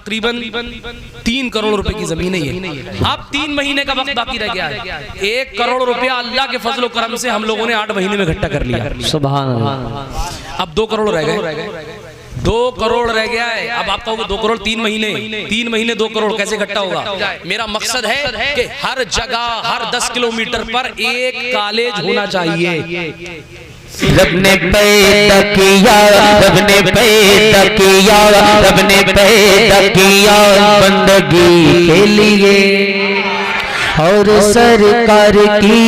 तकरीबन 3 करोड़ रुपए की जमीन है ये। अब 3 महीने का वक्त बाकी रह गया है। 1 करोड़ रुपया अल्लाह के फजल करम से हम लोगों ने 8 महीने में इकट्ठा कर लिया। सुभान अल्लाह। अब 2 करोड़ रह गए, 2 करोड़ रह गया है। अब आप कहोगे 2 करोड़ 3 महीने 2 करोड़ कैसे इकट्ठा होगा? मेरा मकसद है कि हर जगह हर 10 किलोमीटर पर एक कॉलेज होना चाहिए। रब ने पैदा किया, रब ने पैदा किया, रब ने पैदा किया बंदगी के लिए, और सरकार की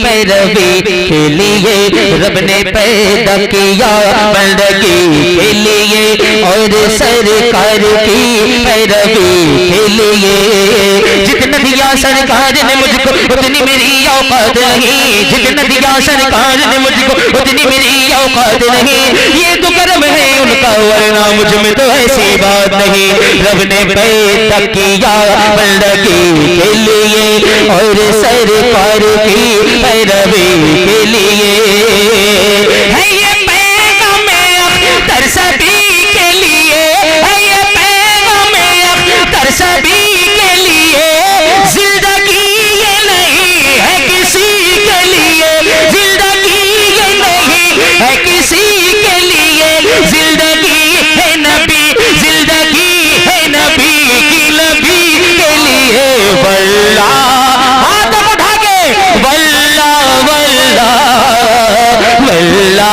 पैरवी के लिए। रब ने पैदा किया बंदगी के लिए, और सरकार की पैरवी के लिए। जितना दिया सरकार ने मुझको उतनी मेरी औकात नहीं, जितना दिया सरकार ने मुझको उतनी मेरी औकात नहीं। ये तो कर्म है उनका, वरना मुझ में तो ऐसी बात नहीं। रब ने पैदा किया बंदगी के लिए, और सरकार की पैरवी के लिए। है ये पैगाम अख्तर सभी के लिए, है ये पैगाम अख्तर सभी के लिए। जिंदगी ये नहीं है किसी के लिए, जिंदगी ये नहीं है किसी के लिए। जिंदगी है नबी, जिंदगी है नबी की नबी के लिए। वल्ला हाथ उठा के वल्ला वल्ला वल्ला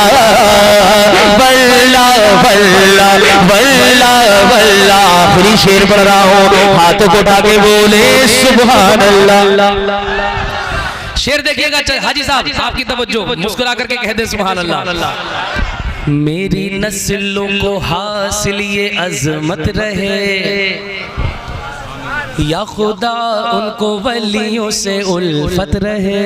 वल्ला वल्ला वल्ला वल्ला। आखिरी शेर पढ़ रहा हूँ, हाथों को उठा के बोले सुभान अल्लाह। शेर देखिएगा हाजी साहब, आपकी तवज्जो, मुस्कुरा करके कह दे सुभान अल्लाह। मेरी नस्लों को हासिल ये अजमत रहे, या खुदा उनको वलियों से उल्फत रहे।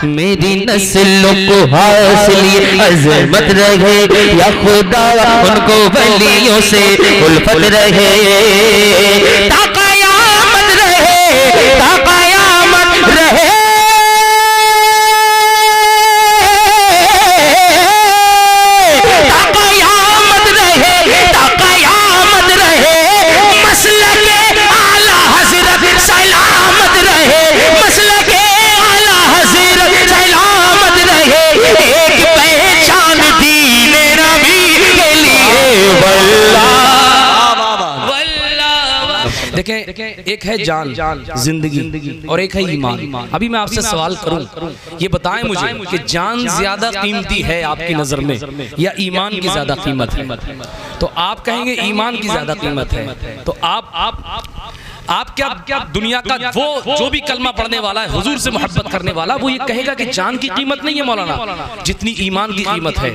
मेरी नस्लों को हासिल ये अजमत रहे, या खुदा उनको वलियों से उल्फत रहे। ताक़यामत रहे, ताक़यामत रहे, ताक़यामत रहे, ताक़यामत रहे। मसलके आला हज़रत सलामत रहे, मसलके आला हज़रत सलामत रहे। एक पहचान दीन नबी के लिए। वल्लाह देखें, एक है जान जिंदगी और एक है ईमान। अभी मैं आपसे सवाल करूं, ये बताएं मुझे कि जान ज्यादा कीमती है आपकी नजर में या ईमान की ज्यादा कीमत है? तो आप कहेंगे ईमान की ज्यादा कीमत है। तो आप क्या दुनिया का वो जो भी कलमा पढ़ने वाला है, हुजूर से मोहब्बत करने वाला, वो ये कहेगा कि जान की कीमत नहीं है मौलाना, जितनी ईमान की कीमत है।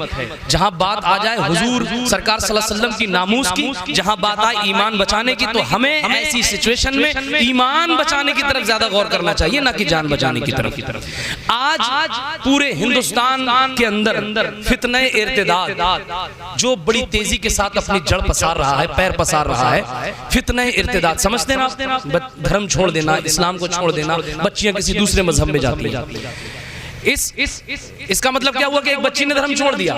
जहां बात आ जाए हुजूर सरकार सल्लल्लाहु अलैहि वसल्लम की नामूस की, जहां बात आए ईमान बचाने की, तो हमें ऐसी सिचुएशन में ईमान बचाने की तरफ ज्यादा गौर करना चाहिए, ना कि जान बचाने की तरफ। आज पूरे हिंदुस्तान के अंदर फितने इर्तिदाद जो बड़ी तेजी के साथ अपनी जड़ पसार रहा है, पैर पसार रहा है। फितने इर्तिदाद समझते ना, धर्म छोड़ देना, इस्लाम को छोड़ देना, बच्चियां किसी दूसरे मजहब में जाती हैं। इसका मतलब क्या हुआ कि एक बच्ची ने धर्म छोड़ दिया?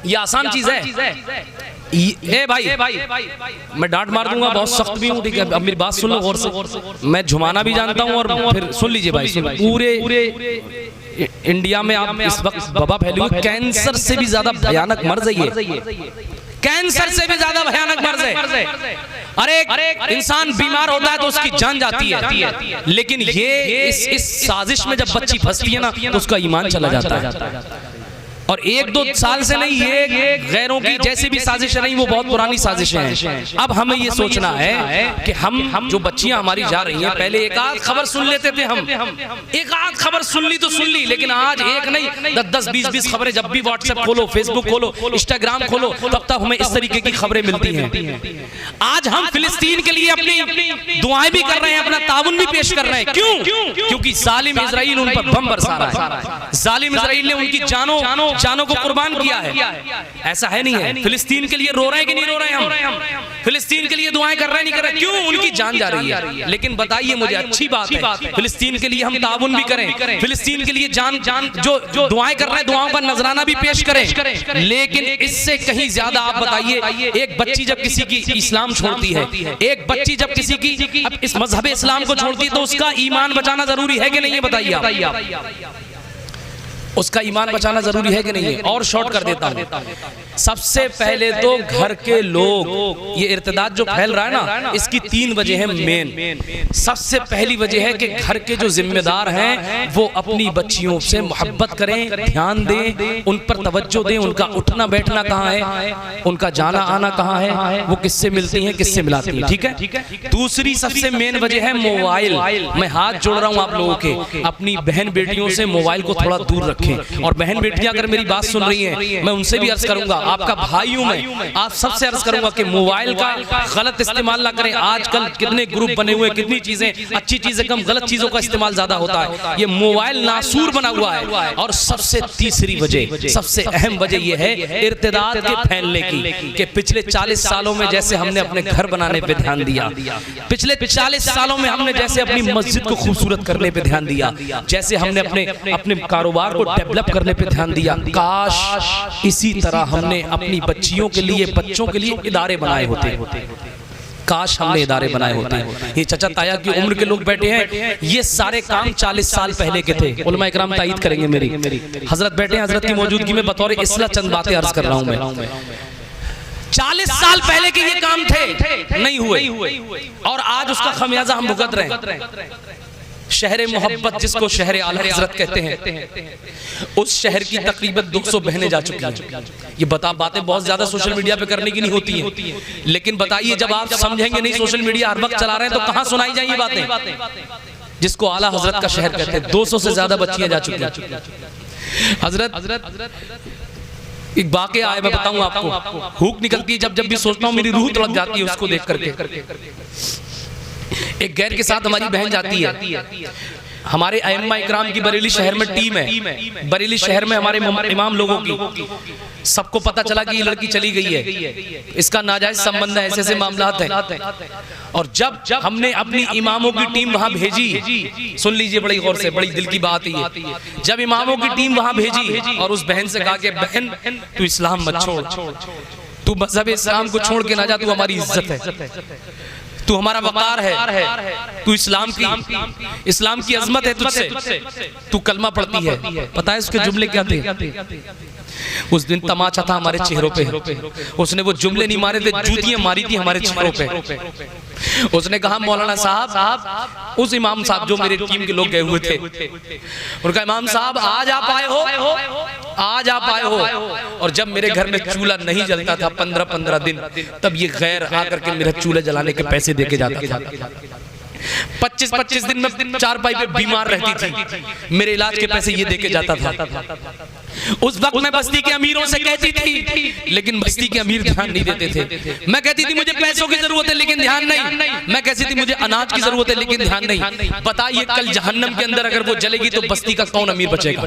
ये आसान चीज है? ए भाई मैं डांट मार दूंगा, बहुत सख्त भी हूँ, ठीक है? अब मेरी बात सुन लो गौर से। मैं झुमाना भी जानता हूँ, और फिर सुन लीजिए भाई, पूरे इंडिया में आप इस वक्त वबा फैली हुई, कैंसर से भी ज्यादा भयानक मर्ज है ये, कैंसर से भी ज्यादा भयानक मर्ज है। अरे इंसान बीमार होता है तो उसकी जान जाती है, लेकिन ये इस साजिश में जब बच्ची फंसती है ना, तो उसका ईमान चला जाता है। और 1-2 साल से नहीं, ये गैरों की जैसी भी साजिशें नहीं, वो बहुत पुरानी साजिशें हैं। अब हमें ये सोचना है कि हम जो बच्चियां हमारी जा रही हैं, पहले एक आध खबर सुन लेते थे हम, एक आध खबर सुन ली तो सुन ली, लेकिन आज एक नहीं 10-10, 20-20 खबरें। जब भी व्हाट्सएप खोलो, फेसबुक खोलो, इंस्टाग्राम खोलो, तब तक हमें इस तरीके की खबरें मिलती हैं। आज हम फिलिस्तीन के लिए अपनी दुआएं भी कर रहे हैं, अपना ताउन भी पेश कर रहे हैं। क्यों? क्योंकि जालिम इजराइल उन पर बम बरसा रहा है। जालिम इजराइल ने उनकी जानों जानों को कुर्बान किया है। ऐसा है नहीं है? फिलिस्तीन के लिए रो रहे हैं कि नहीं रो रहे हैं हम? फिलिस्तीन के लिए दुआएं कर रहे हैं नहीं कर रहे? क्यों? उनकी जान जा रही है। लेकिन बताइए मुझे, अच्छी बात है फिलिस्तीन के लिए हम ताउन भी करें, फिलिस्तीन के लिए जान जो दुआएं कर रहे हैं दुआओं का नजराना भी पेश करें। लेकिन इससे कहीं ज्यादा आप बताइए, एक बच्ची जब किसी की इस्लाम छोड़ती है, एक बच्ची जब किसी की अब इस मजहब इस्लाम को छोड़ती है, तो उसका ईमान बचाना जरूरी है कि नहीं है? बताइए आप। उसका ईमान बचाना जरूरी है कि नहीं है? और शॉर्ट कर देता हूं, सबसे पहले तो घर के लोग, ये इर्तिदाद जो फैल रहा है ना, इसकी 3 वजह है मेन। सबसे पहली वजह है कि घर के जो जिम्मेदार हैं वो अपनी बच्चियों से मोहब्बत करें, ध्यान दें, उन पर तवज्जो दें। उनका उठना बैठना कहाँ है, उनका जाना आना कहाँ है, वो किससे मिलती हैं, किससे मिलाती हैं, ठीक है। दूसरी सबसे मेन वजह है मोबाइल। मैं हाथ जोड़ रहा हूँ आप लोगों के, अपनी बहन बेटियों से मोबाइल को थोड़ा दूर रखें। और बहन बेटियां अगर मेरी बात सुन रही हैं, मैं उनसे भी अर्ज करूंगा, आपका भाई हूं मैं, आप सबसे अर्ज करूंगा कि मोबाइल का गलत इस्तेमाल ना करें। आजकल कितने ग्रुप बने हुए, कितनी चीजें, अच्छी चीजें कम, गलत चीजों का इस्तेमाल ज्यादा होता है। ये मोबाइल नासूर बना हुआ है। और सबसे तीसरी वजह, सबसे अहम वजह यह है इर्तिदाद के फैलने की, कि पिछले 40 सालों में जैसे हमने अपने घर बनाने पे ध्यान दिया, पिछले 40 सालों में हमने जैसे अपनी मस्जिद को खूबसूरत करने पे ध्यान दिया, जैसे हमने अपने कारोबार को डेवलप करने पे ध्यान दिया, काश इसी तरह हमने अपनी बच्चियों के लिए, बच्चों के लिए इदारे बनाए होते। काश हमने इदारे बनाए होते। ये चचा ताया की उम्र के लोग बैठे हैं, ये सारे काम 40 साल पहले के थे। उलमा इकराम तायीद करेंगे मेरी। हजरत बैठे हैं, हजरत की मौजूदगी में बतौर इस्लाह चंद बातें अर्ज कर रहा हूं मैं। 40 साल पहले के ये काम थे, नहीं हुए, और आज उसका खमियाजा हम भुगत रहे हैं। शहर मोहब्बत, जिसको शहर आला हज़रत कहते हैं, उस शहर की तकरीबन 200 बहनें जा चुकी हैं। ये बातें बहुत ज्यादा सोशल मीडिया पे करने की नहीं होती हैं, लेकिन बताइए जब आप समझेंगे नहीं, सोशल मीडिया हर वक्त चला रहे हैं, तो कहां सुनाई जाएंगी बातें? जिसको आला हज़रत का शहर कहते हैं, 200 से ज्यादा बच्चियां जा चुकी हैं। हजरत एक वाक़या है, मैं बताऊं आपको, भूख निकलती है जब भी सोचता हूं, मेरी रूह तड़प जाती है उसको देख करके। एक गैर के साथ हमारी बहन जाती है। हमारे अइम्मा इकराम की बरेली शहर में टीम है, बरेली शहर में हमारे इमाम लोगों की, सबको पता चला कि ये लड़की चली गई है, इसका नाजायज संबंध है, ऐसे मामलात हैं। और जब हमने अपनी इमामों की टीम वहां भेजी, सुन लीजिए बड़ी गौर से, बड़ी दिल की बात है, जब इमामों की टीम वहां भेजी और उस बहन से कहा कि बहन तू इस्लाम मत छोड़, तू मजहब इस्लाम को छोड़ के ना जा, तू हमारी इज्जत है, तू हमारा वकार है, तू इस्लाम की अजमत है तुझसे, तू कलमा पढ़ती है। पता है उसके जुमले क्या थे? उस दिन तमाचा था हमारे चेहरों पे, उसने वो जुमले नहीं मारे थे, जूतियां मारी थी हमारे चेहरों पे। उसने कहा मौलाना साहब, उस इमाम साहब जो मेरे टीम के लोग गए हुए थे, उनका इमाम साहब आज आप आए हो, और जब मेरे घर में चूल्हा नहीं जलता था 15-15 दिन, तब ये गैर आकर के मेरे चूल्हे जलाने के पैसे देके जाता था। 25-25 दिन में 4 पाई पे बीमार रहती थी, मेरे इलाज के पैसे ये देके जाता था। उस वक्त मैं बस्ती के अमीरों से कहती थी, लेकिन बस्ती के अमीर ध्यान नहीं देते थे। मैं कहती थी मुझे पैसों की जरूरत है, लेकिन ध्यान नहीं। मैं कहती थी मुझे अनाज की जरूरत है, लेकिन ध्यान नहीं। बताइए कल जहन्नम के अंदर अगर वो जलेगी तो बस्ती का कौन अमीर बचेगा?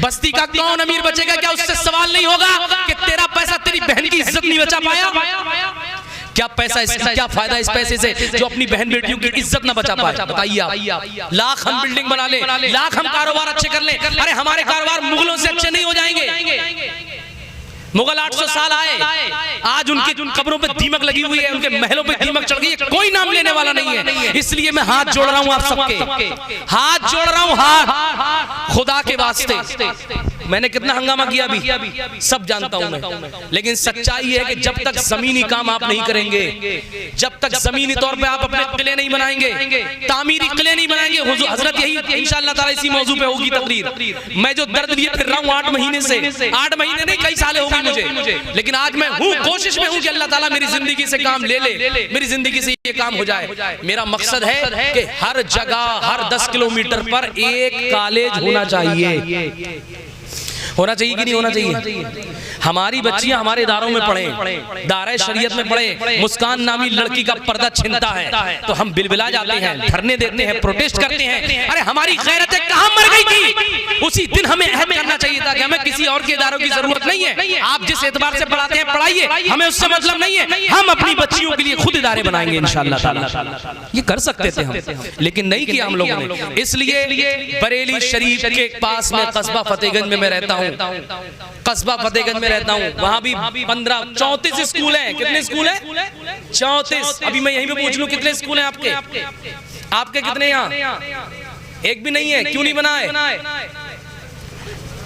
बस्ती का कौन अमीर बचेगा? क्या उससे सवाल नहीं होगा कि तेरा पैसा तेरी बहन की इज्जत नहीं बचा पाया? क्या पैसा, इसका क्या फायदा इस पैसे से जो अपनी बहन बेटियों की इज्जत ना बचा पाए? बताइए आप। लाख हम बिल्डिंग बना ले, लाख हम कारोबार अच्छे कर ले, अरे हमारे कारोबार मुगलों से अच्छे नहीं हो जाएंगे। मुगल 800 साल आए, आज उनकी कब्रों पे दीमक लगी हुई है, उनके महलों पे दीमक चढ़ गई है, कोई नाम लेने वाला नहीं है। इसलिए मैं हाथ जोड़ रहा हूं आप सबके, हाथ जोड़ रहा हूं, हाथ खुदा के वास्ते। मैंने कितना हंगामा किया अभी सब जानता हूं मैं, लेकिन सच्चाई है कि जब तक जमीनी काम आप नहीं करेंगे, जब तक जमीनी तौर पे आप अपने किले नहीं बनाएंगे, तामीरी किले नहीं बनाएंगे, हजरत यही इंशाअल्लाह ताला इसी मौजू पे होगी तकरीर। मैं जो दर्द लिए फिर रहा हूं 8 महीने से, 8 महीने नहीं कई साल हो गए मुझे, लेकिन आज मैं हूं, कोशिश में हूं कि अल्लाह ताला मेरी जिंदगी से काम ले ले, मेरी जिंदगी से ये काम हो जाए। मेरा मकसद है कि हर जगह, हर 10 किलोमीटर पर एक कॉलेज होना चाहिए। होना चाहिए कि नहीं होना चाहिए? हमारी बच्चियां हमारे इदारों में पढ़े, दायरा शरीयत में पढ़े, मुस्कान नामी लड़की का पर्दा छिनता है तो हम बिलबिला जाते हैं, धरने देते हैं, प्रोटेस्ट करते हैं। अरे हमारी गैरतें कहां मर गई थी? उसी दिन हमें अहद करना चाहिए था कि हमें किसी और के इदारों की जरूरत नहीं है। आप जिस एतबार से पढ़ाते हैं पढ़ाइए, हमें उससे मतलब नहीं है। हम अपनी बच्चियों के लिए खुद इदारे बनाएंगे इंशाअल्लाह ताला। ये कर सकते थे हम, लेकिन नहीं किया हम लोगों ने। इसलिए बरेली शरीफ के पास में कस्बा फतेहगंज में मैं रहता हूँ, कस्बा फतेहगंज में रहता हूँ। वहां भी 34 स्कूल हैं। कितने स्कूल हैं? 34। अभी मैं यहीं पे पूछ लूं कितने स्कूल हैं आपके? आपके कितने यहाँ? एक भी नहीं है। क्यों नहीं बना है?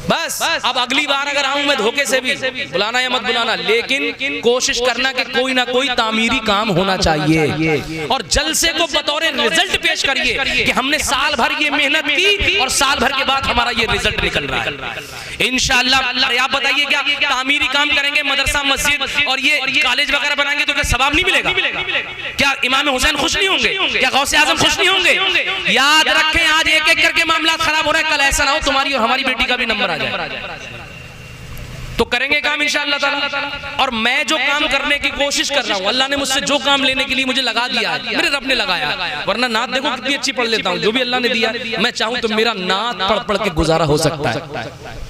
बस अब अगली बार अगर आऊं मैं धोखे से भी, बुलाना या मत बुलाना, लेकिन कोशिश करना कि कोई ना कोई तामीरी काम होना चाहिए और जलसे को बतौर रिजल्ट पेश करिए कि हमने साल भर ये मेहनत की और साल भर के बाद हमारा ये रिजल्ट निकल रहा है इंशाअल्लाह। आप बताइए क्या तामीरी काम करेंगे, मदरसा मस्जिद और ये कॉलेज वगैरह बनाएंगे तो क्या सवाब नहीं मिलेगा? क्या इमाम हुसैन खुश नहीं होंगे? क्या गौसे आजम खुश नहीं होंगे? याद रखें, आज एक एक करके मामला खराब हो रहा है, कल ऐसा ना हो तुम्हारी और हमारी बेटी का भी नंबर तो करेंगे काम इंशाअल्लाह ताला। और मैं जो काम करने की कोशिश कर रहा हूँ, अल्लाह ने मुझसे जो काम लेने के लिए मुझे लगा दिया है, मेरे रब ने लगाया, वरना नात देखो कितनी अच्छी पढ़ लेता हूँ। जो भी अल्लाह ने दिया मैं चाहूँ तो मेरा नात पढ़ पढ़ के गुजारा हो सकता है,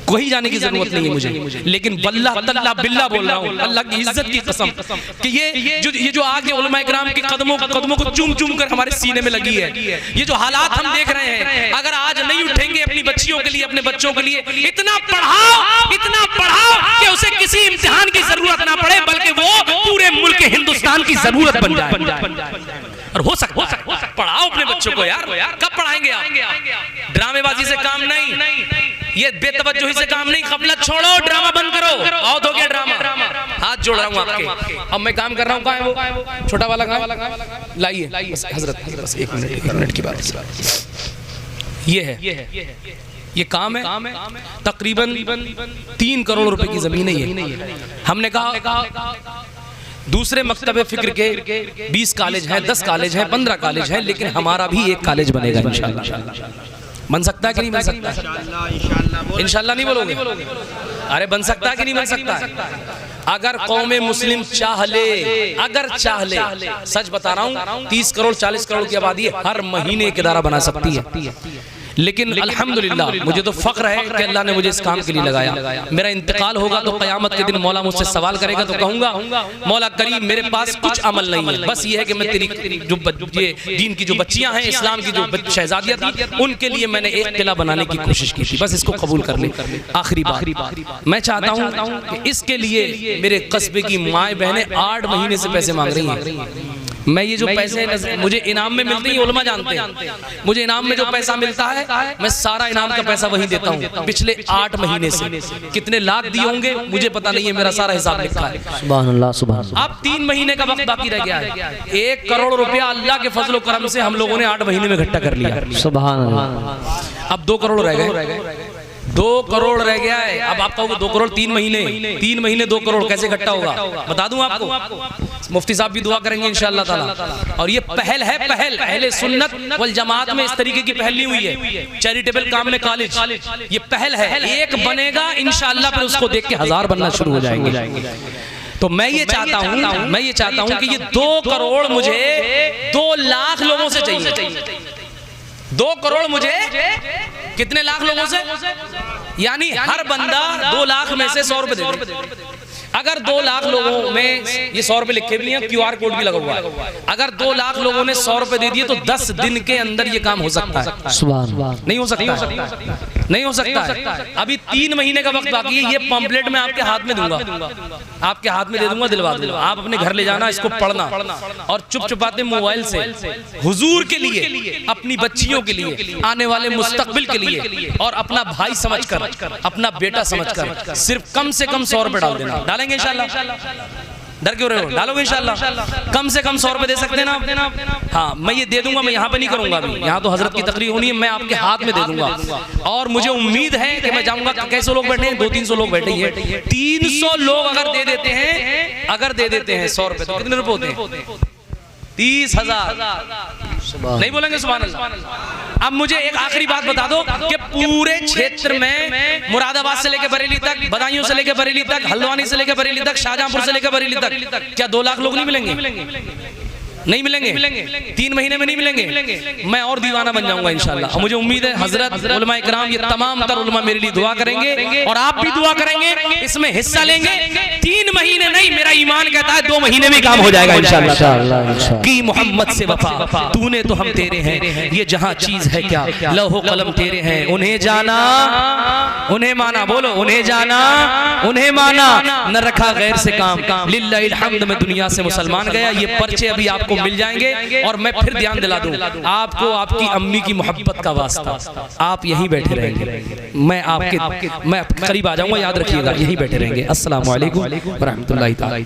कोई जाने की जरूरत नहीं है मुझे। लेकिन वल्लाह तल्ला बिल्ला बोल रहा हूँ, अल्लाह की इज्जत की कसम, कि ये जो आगे उलमा इकराम के कदमों को चूम चूम कर हमारे सीने में लगी है, ये जो हालात हम देख रहे हैं, अगर आज नहीं उठेंगे अपनी बच्चियों के लिए, अपने बच्चों के लिए, इतना पढ़ाओ कि उसे किसी इम्तिहान की जरूरत ना पड़े, बल्कि वो पूरे मुल्क हिंदुस्तान की जरूरत बन जाए। और हो सकता है पढ़ाओ अपने बच्चों को यार। कब पढ़ाएंगे आप? ड्रामेबाजी से काम नहीं, ये बेतवज्जोही से काम नहीं। गफलत छोड़ो, ड्रामा बंद करो। बहुत हो गया ड्रामा। हाथ जोड़ रहा हूँ आपके। अब मैं काम कर रहा हूँ, कहाँ है वो छोटा वाला? कहाँ लाइए हजरत, बस एक मिनट की बात। ये है, ये काम है। तकरीबन 3 करोड़ रुपए की जमीन है ये। हमने कहा दूसरे मकतबे फिक्र के 20 कॉलेज हैं, 10 कॉलेज हैं, 15 कॉलेज हैं, लेकिन हमारा भी एक कॉलेज बनेगा इंशाअल्लाह। बन सकता है कि नहीं बन सकता? इंशाअल्लाह नहीं बोलोगे? अरे बन सकता है कि नहीं बन सकता? अगर कौमे मुस्लिम चाह ले, अगर चाह ले, सच बता रहा हूँ, 30 करोड़ 40 करोड़ की आबादी हर महीने एक इदारा बना सकती है। लेकिन अल्हम्दुलिल्लाह मुझे तो फख्र है कि अल्लाह ने मुझे इस काम के लिए लगाया। मेरा इंतकाल होगा तो क़यामत के दिन मौला मुझसे सवाल करेगा तो कहूँगा, मौला करीम मेरे पास कुछ अमल नहीं है, बस ये है कि मैं तेरी जो ये दीन की जो बच्चियाँ हैं, इस्लाम की जो शहजादियाँ थी, उनके लिए मैंने एक किला बनाने की कोशिश की थी, बस इसको कबूल कर ले। आखिरी बात मैं चाहता हूँ कि इसके लिए मेरे कस्बे की माएँ बहनें 8 महीने से पैसे मांग रही हैं। मैं ये जो पैसे मुझे इनाम में मिलते हैं, उलमा जानते हैं, मुझे इनाम में जो पैसा मिलता है मैं सारा इनाम का पैसा वही देता हूँ। पिछले 8 महीने से कितने लाख दिए होंगे मुझे पता नहीं है, मेरा सारा हिसाब लिखा है। सुभान अल्लाह, सुभान अल्लाह। अब 3 महीने का वक्त बाकी रह गया है। 1 करोड़ रुपया अल्लाह के फजल करम से हम लोगों ने 8 महीने में इकट्ठा कर लिया। सुभान अल्लाह। अब 2 करोड़ रह गए, 2 करोड़ रह गया है। अब आप कहोगे 2 करोड़ 3 महीने 2 करोड़ कैसे इकट्ठा होगा? बता दूं आपको, मुफ्ती साहब भी दुआ करेंगे इंशाअल्लाह ताला। और ये पहल है, पहले सुन्नत वल जमात में इस तरीके की पहल नहीं हुई है। चैरिटेबल काम में कॉलेज, ये पहल है। एक बनेगा इंशाअल्लाह, फिर उसको देख के 1000 बनना शुरू हो जाएंगे। तो मैं ये चाहता हूँ कि ये 2 करोड़ मुझे 2 लाख लोगों से चाहिए। 2 करोड़ मुझे कितने लाख लोगों से? यानी हर बंदा 2 लाख में से 100 रुपए दे। अगर 2 लाख लोगों में ये 100 रुपए लिखे भी नहीं, QR कोड भी लगा हुआ है, अगर 2 लाख लोगों ने 100 रुपए दे दिए तो 10 दिन के अंदर ये काम हो सकता है। नहीं हो सकता, नहीं हो सकता है। अभी 3 महीने का वक्त बाकी है। ये पम्पलेट मैं आपके हाथ में दूंगा, आपके हाथ में दे दूंगा, दिलवा दूंगा। आप अपने घर ले जाना, इसको पढ़ना और चुप चुपाते मोबाइल से हुजूर के लिए, अपनी बच्चियों के लिए, आने वाले मुस्तकबिल के लिए और अपना भाई समझकर, अपना बेटा समझकर सिर्फ कम से कम 100 रुपए डाल देना। डालेंगे इंशाअल्लाह? डर क्यों रहे हो? डालोगे इंशाअल्लाह? कम से कम 100 रुपए दे सकते हैं ना? हाँ, मैं ये दे दूंगा। मैं यहाँ पे नहीं करूंगा, अभी यहाँ तो हजरत की तकरीर होनी है, मैं आपके हाथ में दे दूंगा। और मुझे उम्मीद है कि मैं जाऊंगा, कैसे लोग बैठे हैं? 200-300 लोग बैठे हैं। 300 लोग अगर दे देते हैं 100 रुपए, तो कितने रुपए होते हैं? 30,000 नहीं बोलेंगे सुभान अल्लाह। अब मुझे एक आखिरी बात बता दो कि पूरे क्षेत्र में मुरादाबाद से लेकर बरेली तक, बदायूं से लेकर बरेली तक, हल्द्वानी से लेकर बरेली तक, शाहजहांपुर से लेकर बरेली तक क्या 2 लाख लोग नहीं मिलेंगे? नहीं मिलेंगे, 3 महीने में नहीं मिलेंगे। मैं और दीवाना बन जाऊंगा इंशाल्लाह। और मुझे उम्मीद है हजरत उलमा इकराम ये तमाम तर उलमा मेरे लिए दुआ करेंगे और आप भी दुआ करेंगे, इसमें हिस्सा लेंगे। 3 महीने नहीं, मेरा ईमान कहता है 2 महीने में काम हो जाएगा इंशाल्लाह। की मोहम्मद से वफा, तूने तो हम तेरे हैं, ये जहां चीज है क्या लौहो कलम तेरे हैं। उन्हें जाना उन्हें माना, बोलो उन्हें जाना उन्हें माना, न रखा गैर से काम। लिल्लाहिल हम्द में दुनिया से मुसलमान गया। ये पर्चे अभी आपको मिल जाएंगे। और मैं फिर ध्यान दिला दूं आपको, आपकी अम्मी की मोहब्बत का वास्ता, आप यहीं बैठे रहेंगे, मैं करीब आ जाऊंगा, याद रखिएगा, यहीं बैठे रहेंगे। अस्सलाम वालेकुम व रहमतुल्लाहि तआला।